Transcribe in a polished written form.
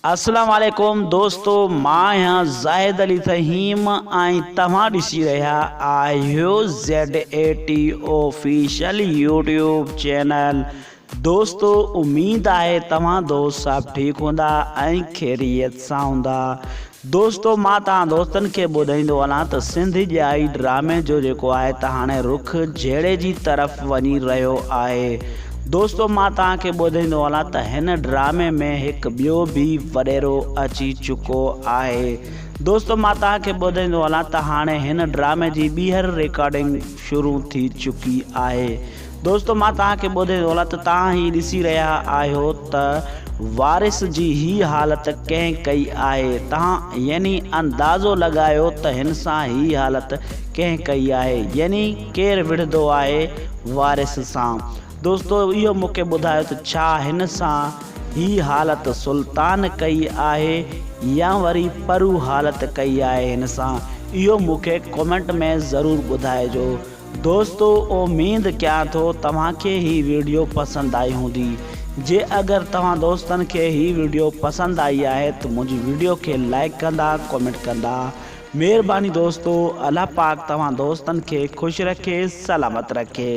अस्सलाम वालेकुम दोस्तों, मां यहाँ ज़ाहिद अली फ़हीम आई तव्हां ॾिसी रहा आहियो Z80 ऑफिशियल यूट्यूब चैनल। दोस्तों उम्मीद है तव्हां दोस्त सब ठीक हूंदा ऐं ख़ैरियत सां हूंदा। दोस्तों मां तव्हां दोस्तन के ॿुधाईंदो हलां त सिंधी ॼाई ड्रामे जो जेको आहे त हाणे रुख जहिड़े जी तरफ़ वञी रहियो आहे। दोस्तों मां तव्हांखे ॿुधाईंदो हलां त हिन ड्रामे में हिकु ॿियो बि वॾेरो अची चुको आहे। दोस्तों मां तव्हांखे ॿुधाईंदो हलां त हाणे हिन ड्रामे जी ॿीहर रिकॉर्डिंग शुरू थी चुकी आहे। दोस्तों मां तव्हांखे ॿुधाईंदो हलां त तव्हां ही ॾिसी रहिया आहियो त वारिस जी ही हालत कंहिं कई आहे। तव्हां यानी अंदाज़ो लगायो त हिन सां ही हालत कंहिं कई आहे, यानी केरु विढ़ंदो आहे वारिस सां। दोस्तों इहो मूंखे ॿुधायो त छा हिन सां ही हालत सुल्तान कई आहे या वरी परू हालत कई आहे हिन सां, इहो मूंखे कमेंट में ज़रूर ॿुधाइजो। दोस्तों उम्मीद कयां थो तव्हांखे ही वीडियो पसंद आई हूंदी। जे अगर तव्हां दोस्तन के ही वीडियो पसंद आई है तो मुझी वीडियो के लाइक कंदा, कमेंट कंदा। मेहरबानी दोस्तों, अल्लाह पाक तव्हां दोस्तन के खुश रखे, सलामत रखे।